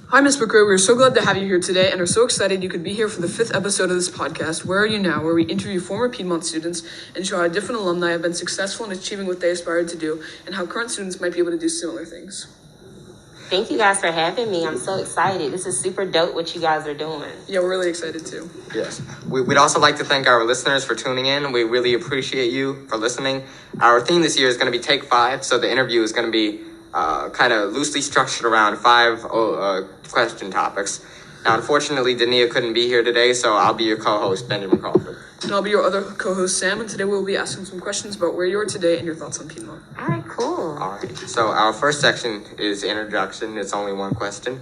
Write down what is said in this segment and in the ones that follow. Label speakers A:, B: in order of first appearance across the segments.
A: Hi, Ms. McCray. We're so glad to have you here today and are so excited you could be here for the 5th episode of this podcast, Where Are You Now?, where we interview former Piedmont students and show how different alumni have been successful in achieving what they aspired to do and how current students might be able to do similar things.
B: Thank you guys for having me. I'm so excited. This is super dope what you guys are doing.
A: Yeah, we're really excited too.
C: Yes. We'd also like to thank our listeners for tuning in. We really appreciate you for listening. Our theme this year is going to be Take 5, so the interview is going to be kind of loosely structured around 5 question topics. Now, unfortunately, Dania couldn't be here today, so I'll be your co-host, Benjamin Crawford.
A: And I'll be your other co-host, Sam, and today we'll be asking some questions about where you are today and your thoughts on Piedmont.
B: All right, cool.
C: All right. So our first section is introduction. It's only one question.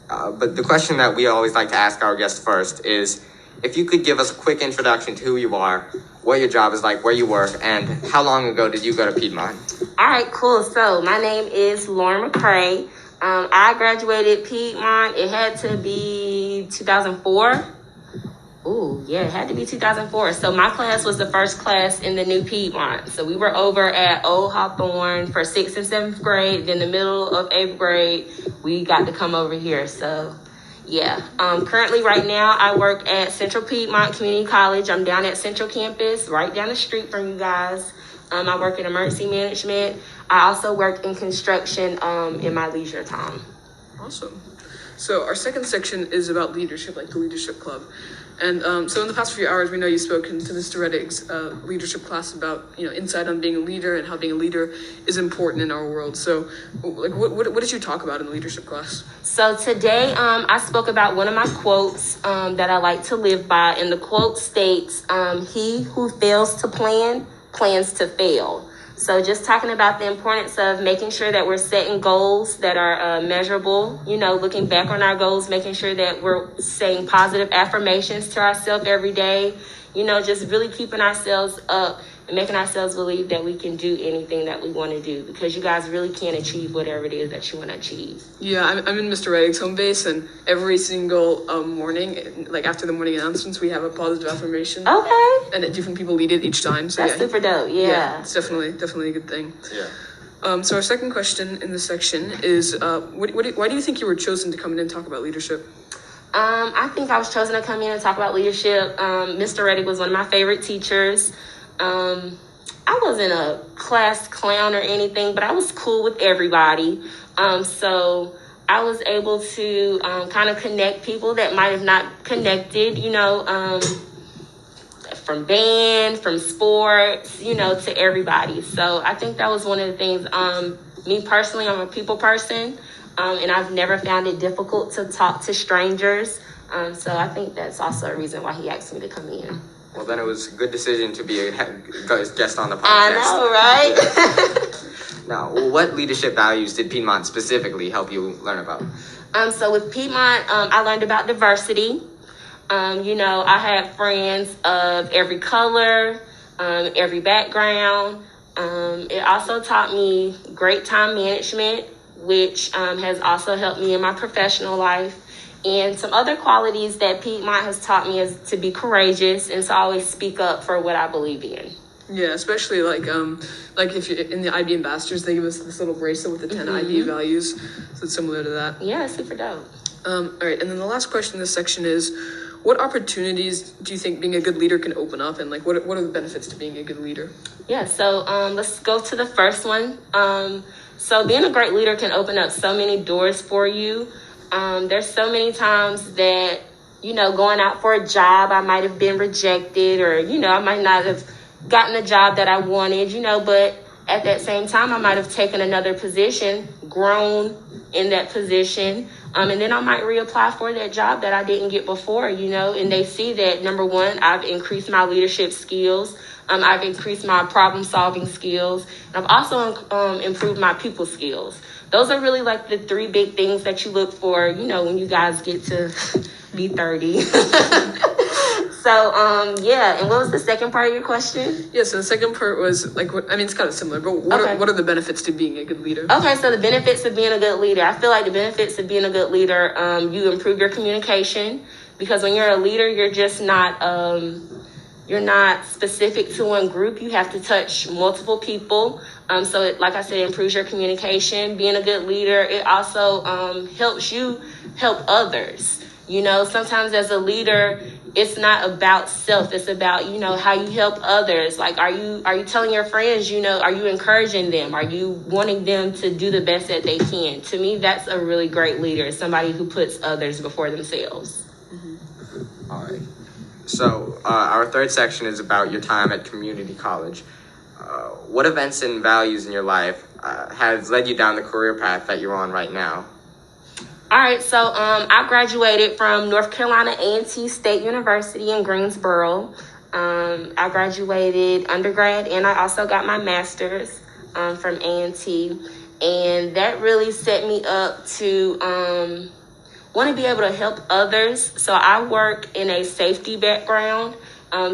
C: But the question that we always like to ask our guests first is, if you could give us a quick introduction to who you are, what your job is like, where you work, and how long ago did you go to Piedmont?
B: All right, cool. So my name is Lauren McCray. I graduated Piedmont. It had to be 2004. Ooh, yeah, it had to be 2004. So my class was the first class in the new Piedmont. So we were over at Old Hawthorne for 6th and 7th grade. Then the middle of 8th grade, we got to come over here. So yeah, currently right now I work at Central Piedmont Community College. I'm down at Central Campus, right down the street from you guys. I work in emergency management. I also work in construction in my leisure time.
A: Awesome. So our second section is about leadership, like the Leadership Club. And so in the past few hours, we know you've spoken to Mr. Reddick's leadership class about, insight on being a leader and how being a leader is important in our world. So like, what did you talk about in the leadership class?
B: So today I spoke about one of my quotes that I like to live by. And the quote states, he who fails to plan, plans to fail. So just talking about the importance of making sure that we're setting goals that are measurable, looking back on our goals, making sure that we're saying positive affirmations to ourselves every day, just really keeping ourselves up and making ourselves believe that we can do anything that we want to do, because you guys really can achieve whatever it is that you want to achieve.
A: Yeah, I'm in Mr. Reddick's home base, and every single morning, like after the morning announcements, we have a positive affirmation.
B: Okay.
A: And different people lead it each time. So
B: that's super dope. Yeah.
A: It's definitely a good thing.
C: Yeah.
A: So our second question in this section is, why do you think you were chosen to come in and talk about leadership?
B: I think I was chosen to come in and talk about leadership. Mr. Reddick was one of my favorite teachers. I wasn't a class clown or anything, but I was cool with everybody. So I was able to kind of connect people that might have not connected, from band, from sports, to everybody. So I think that was one of the things. Me personally, I'm a people person, and I've never found it difficult to talk to strangers. So I think that's also a reason why he asked me to come in.
C: Well, then it was a good decision to be a guest on the podcast.
B: I know, right?
C: Now, what leadership values did Piedmont specifically help you learn about?
B: So with Piedmont, I learned about diversity. I had friends of every color, every background. It also taught me great time management, which has also helped me in my professional life. And some other qualities that Piedmont has taught me is to be courageous and to always speak up for what I believe in.
A: Yeah, especially like if you're in the IB ambassadors, they give us this little bracelet with the 10 IB values. So it's similar to that.
B: Yeah, super dope.
A: All right, and then the last question in this section is, what opportunities do you think being a good leader can open up, and like what are the benefits to being a good leader?
B: Yeah, so let's go to the first one. So being a great leader can open up so many doors for you. There's so many times that, going out for a job, I might have been rejected, or, I might not have gotten the job that I wanted, but at that same time, I might have taken another position, grown in that position, and then I might reapply for that job that I didn't get before, and they see that, number one, I've increased my leadership skills. I've increased my problem-solving skills. And I've also improved my people skills. Those are really like the 3 big things that you look for, when you guys get to be 30. So, yeah. And what was the second part of your question?
A: Yeah, so the second part was like, it's kind of similar, but what are the benefits to being a good leader?
B: Okay, so the benefits of being a good leader. I feel like the benefits of being a good leader, you improve your communication, because when you're a leader, you're just not... you're not specific to one group. You have to touch multiple people. So like I said, it improves your communication. Being a good leader, it also helps you help others. You know, sometimes as a leader, it's not about self. It's about, you know, how you help others. Like, are you telling your friends, you know, are you encouraging them? Are you wanting them to do the best that they can? To me, that's a really great leader, somebody who puts others before themselves.
C: All right. So our third section is about your time at community college. What events and values in your life has led you down the career path that you're on right now?
B: All right, so I graduated from North Carolina A&T State University in Greensboro. I graduated undergrad, and I also got my master's from A&T, and that really set me up to want to be able to help others. So I work in a safety background.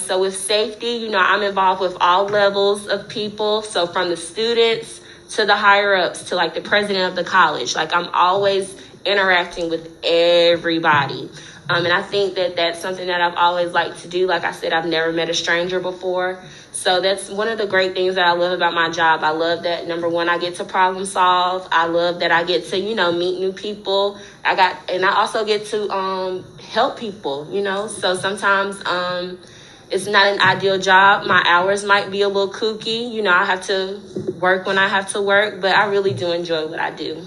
B: So with safety, you know, I'm involved with all levels of people. So from the students to the higher ups to like the president of the college, like I'm always interacting with everybody. And I think that that's something that I've always liked to do. Like I said, I've never met a stranger before. So that's one of the great things that I love about my job. I love that, number one, I get to problem solve. I love that I get to, you know, meet new people. And I also get to help people, you know. So sometimes it's not an ideal job. My hours might be a little kooky. You know, I have to work when I have to work, but I really do enjoy what I do.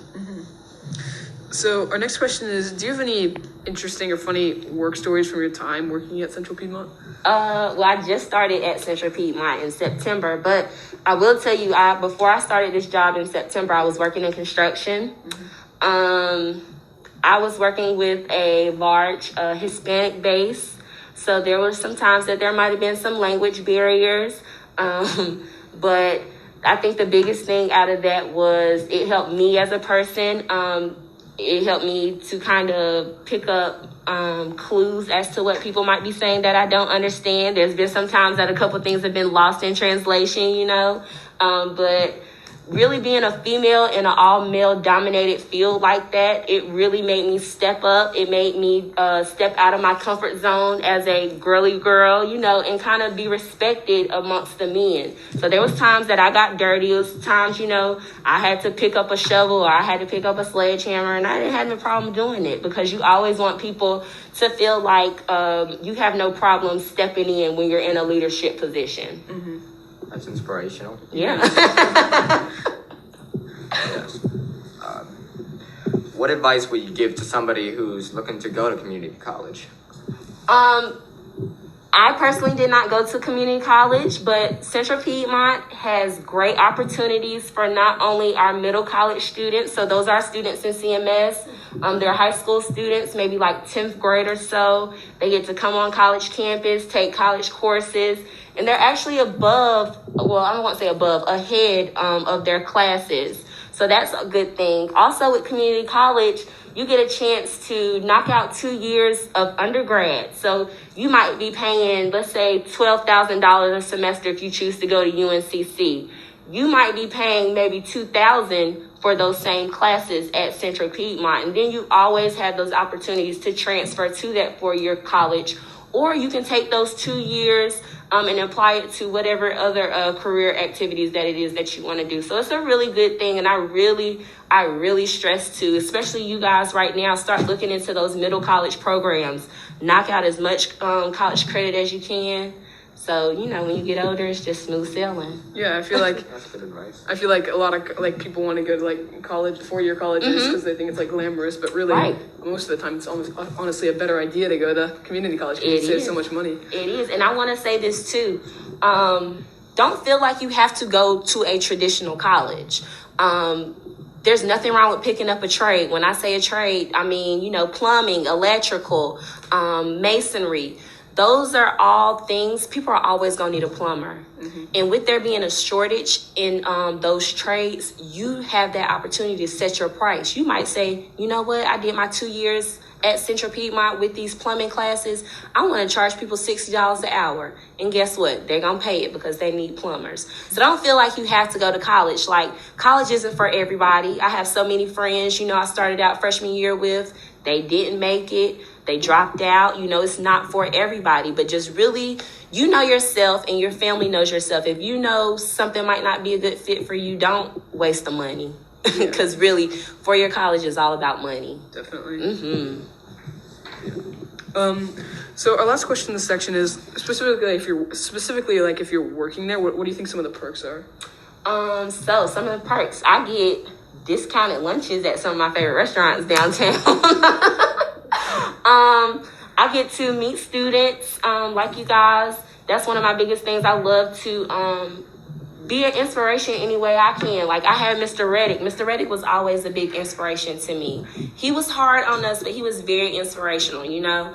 A: So our next question is, do you have any interesting or funny work stories from your time working at Central Piedmont?
B: Well, I just started at Central Piedmont in September, but I will tell you, before I started this job in September, I was working in construction. I was working with a large Hispanic base, so there were some times that there might have been some language barriers, but I think the biggest thing out of that was it helped me as a person. It helped me to kind of pick up clues as to what people might be saying that I don't understand. There's been some times that a couple things have been lost in translation, you know, but really being a female in an all-male dominated field like that, it really made me step up. It made me step out of my comfort zone as a girly girl, you know, and kind of be respected amongst the men. So there was times that I got dirty. It was times, you know, I had to pick up a shovel or I had to pick up a sledgehammer, and I didn't have no problem doing it because you always want people to feel like you have no problem stepping in when you're in a leadership position.
C: Mm-hmm. That's inspirational.
B: Yeah.
C: Yes. What advice would you give to somebody who's looking to go to community college?
B: I personally did not go to community college, but Central Piedmont has great opportunities for not only our middle college students, so those are students in CMS, they're high school students, maybe like 10th grade or so. They get to come on college campus, take college courses, and they're actually above, well, I don't want to say above, ahead of their classes. So that's a good thing. Also with community college, you get a chance to knock out 2 years of undergrad. So you might be paying, let's say, $12,000 a semester if you choose to go to UNCC. You might be paying maybe $2,000 for those same classes at Central Piedmont. And then you always have those opportunities to transfer to that 4-year college. Or you can take those 2 years and apply it to whatever other career activities that it is that you want to do. So it's a really good thing. And I really stress to, especially you guys right now, start looking into those middle college programs. Knock out as much college credit as you can. So, you know, when you get older, it's just smooth sailing.
A: Yeah, I feel like
C: That's good advice.
A: I feel like a lot of like people want to go to like college, 4-year colleges because they think it's like glamorous, but really most of the time it's almost honestly a better idea to go to community college because you save so much money.
B: It is, and I want to say this too. Don't feel like you have to go to a traditional college. There's nothing wrong with picking up a trade. When I say a trade, I mean, you know, plumbing, electrical, masonry. Those are all things, people are always going to need a plumber. Mm-hmm. And with there being a shortage in those trades, you have that opportunity to set your price. You might say, you know what, I did my 2 years at Central Piedmont with these plumbing classes. I want to charge people $60 an hour. And guess what? They're going to pay it because they need plumbers. So don't feel like you have to go to college. Like, college isn't for everybody. I have so many friends, you know, I started out freshman year with. They didn't make it. They dropped out. You know, it's not for everybody, but just really, you know yourself and your family knows yourself. If you know something might not be a good fit for you, don't waste the money. Because really, four-year college is all about money.
A: Definitely.
B: Mm-hmm.
A: So our last question in this section is specifically if you're working there, what do you think some of the perks are?
B: So some of the perks, I get discounted lunches at some of my favorite restaurants downtown. I get to meet students like you guys. That's one of my biggest things. I love to be an inspiration any way I can. Like I had Mr. Reddick. Mr. Reddick was always a big inspiration to me. He was hard on us, but he was very inspirational, you know.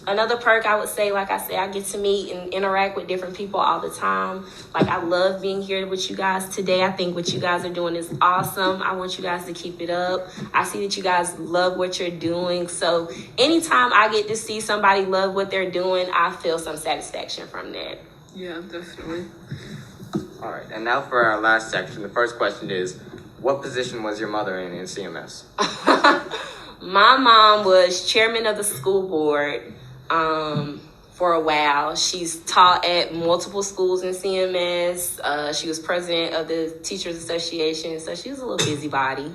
B: Another perk I would say, like I said, I get to meet and interact with different people all the time. Like I love being here with you guys today. I think what you guys are doing is awesome. I want you guys to keep it up. I see that you guys love what you're doing. So anytime I get to see somebody love what they're doing, I feel some satisfaction from that.
A: Yeah, definitely.
C: All right, and now for our last section. The first question is, what position was your mother in CMS?
B: My mom was chairman of the school board for a while. She's taught at multiple schools in CMS. She was president of the Teachers Association, so she was a little busybody.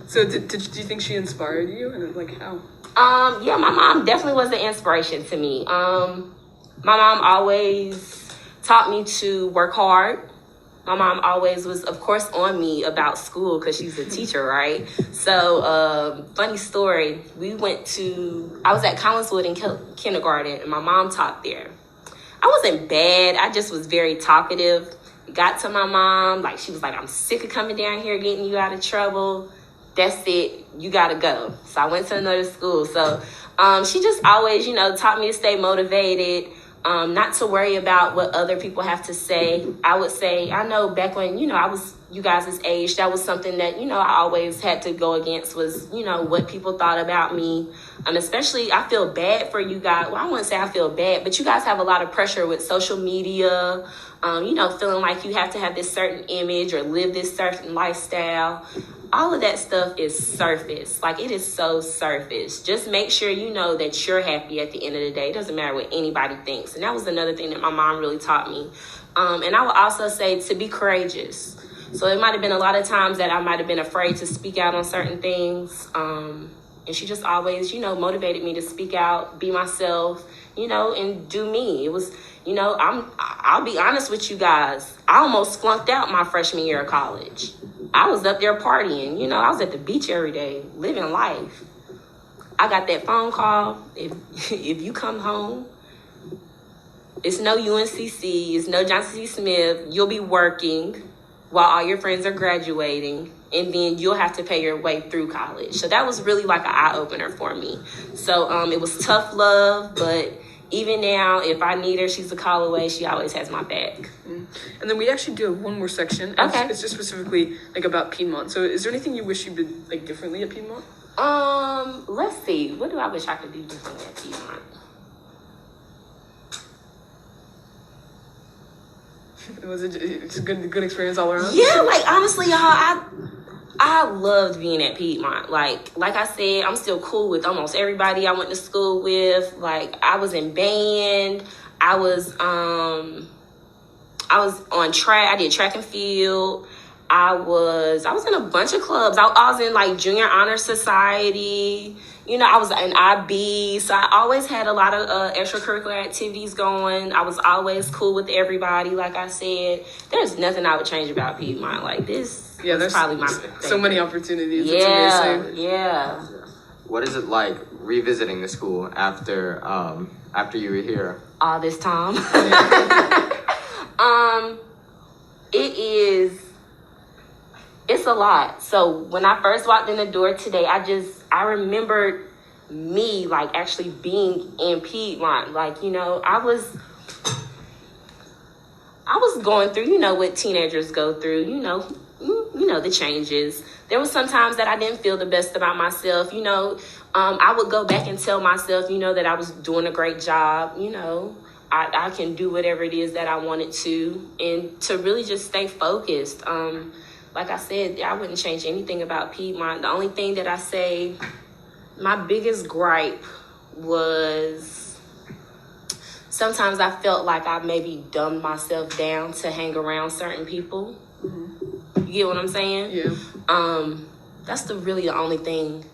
A: So do you think she inspired you, and like how?
B: Yeah, my mom definitely was an inspiration to me. My mom always taught me to work hard. My mom always was, of course, on me about school because she's a teacher, right? So, funny story. I was at Collinswood in kindergarten, and my mom taught there. I wasn't bad. I just was very talkative. Got to my mom, she was like, I'm sick of coming down here getting you out of trouble. That's it. You got to go. So I went to another school. So she just always, taught me to stay motivated. Not to worry about what other people have to say. I would say, I know back when, I was you guys' age, that was something that, I always had to go against was, what people thought about me. Especially, I feel bad for you guys. Well, I wouldn't say I feel bad, but you guys have a lot of pressure with social media, feeling like you have to have this certain image or live this certain lifestyle. All of that stuff is surface. It is so surface. Just make sure you know that you're happy at the end of the day. It doesn't matter what anybody thinks. And that was another thing that my mom really taught me. And I would also say to be courageous. So it might have been a lot of times that I might have been afraid to speak out on certain things. And she just always, motivated me to speak out, be myself, and do me. It was, I'll be honest with you guys. I almost flunked out my freshman year of college. I was up there partying, I was at the beach every day, living life. I got that phone call. If you come home, it's no UNCC, it's no Johnson C. Smith. You'll be working while all your friends are graduating, and then you'll have to pay your way through college. So that was really like an eye-opener for me. So it was tough love, but even now, if I need her, she's a call away. She always has my back.
A: And then we actually do have one more section.
B: Okay.
A: It's just specifically about Piedmont. So is there anything you wish you did differently at Piedmont?
B: Let's see. What do I wish I could do differently at Piedmont?
A: It's a good experience all around?
B: Yeah, honestly, y'all, I loved being at Piedmont. Like I said, I'm still cool with almost everybody I went to school with. I was in band. I was on track. I did track and field. I was in a bunch of clubs. I was in Junior Honor Society. I was in IB. So I always had a lot of extracurricular activities going. I was always cool with everybody. Like I said, there's nothing I would change about Piedmont. This was probably my favorite.
A: So many opportunities.
B: Yeah,
A: it's amazing.
B: Yeah.
C: What is it like revisiting the school after you were here?
B: All this time. It's a lot. So when I first walked in the door today, I remembered me actually being in Piedmont. I was going through, what teenagers go through, the changes. There was some times that I didn't feel the best about myself. I would go back and tell myself, that I was doing a great job. I can do whatever it is that I wanted to, and to really just stay focused. Like I said, I wouldn't change anything about Piedmont. The only thing that I say, my biggest gripe was sometimes I felt like I maybe dumbed myself down to hang around certain people. Mm-hmm. You get what I'm saying?
A: Yeah.
B: That's really the only thing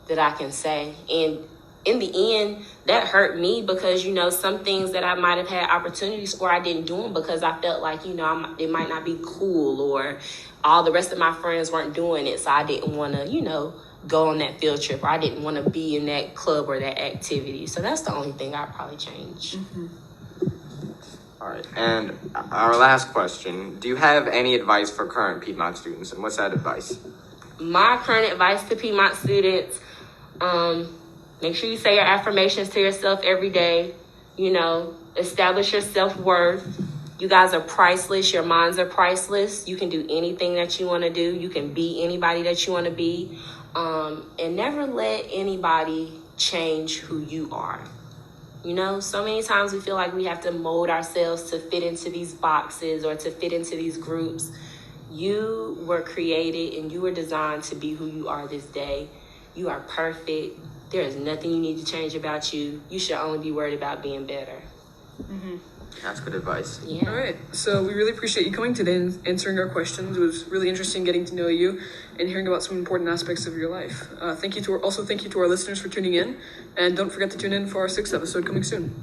B: that I can say. And in the end, that hurt me because, you know, some things that I might have had opportunities for, I didn't do them because I felt like, you know, it might not be cool, or all the rest of my friends weren't doing it. So I didn't want to, you know, go on that field trip, or I didn't want to be in that club or that activity. So that's the only thing I'd probably change.
A: Mm-hmm.
C: All right, and our last question, do you have any advice for current Piedmont students, and what's that advice?
B: My current advice to Piedmont students, make sure you say your affirmations to yourself every day. You know, establish your self-worth. You guys are priceless. Your minds are priceless. You can do anything that you want to do. You can be anybody that you want to be. And never let anybody change who you are. You know, so many times we feel like we have to mold ourselves to fit into these boxes or to fit into these groups. You were created and you were designed to be who you are this day. You are perfect. There is nothing you need to change about you. You should only be worried about being better.
A: Mm-hmm.
C: That's good advice.
B: Yeah.
A: All right. So we really appreciate you coming today and answering our questions. It was really interesting getting to know you and hearing about some important aspects of your life. Thank you to our listeners for tuning in. And don't forget to tune in for our 6th episode coming soon.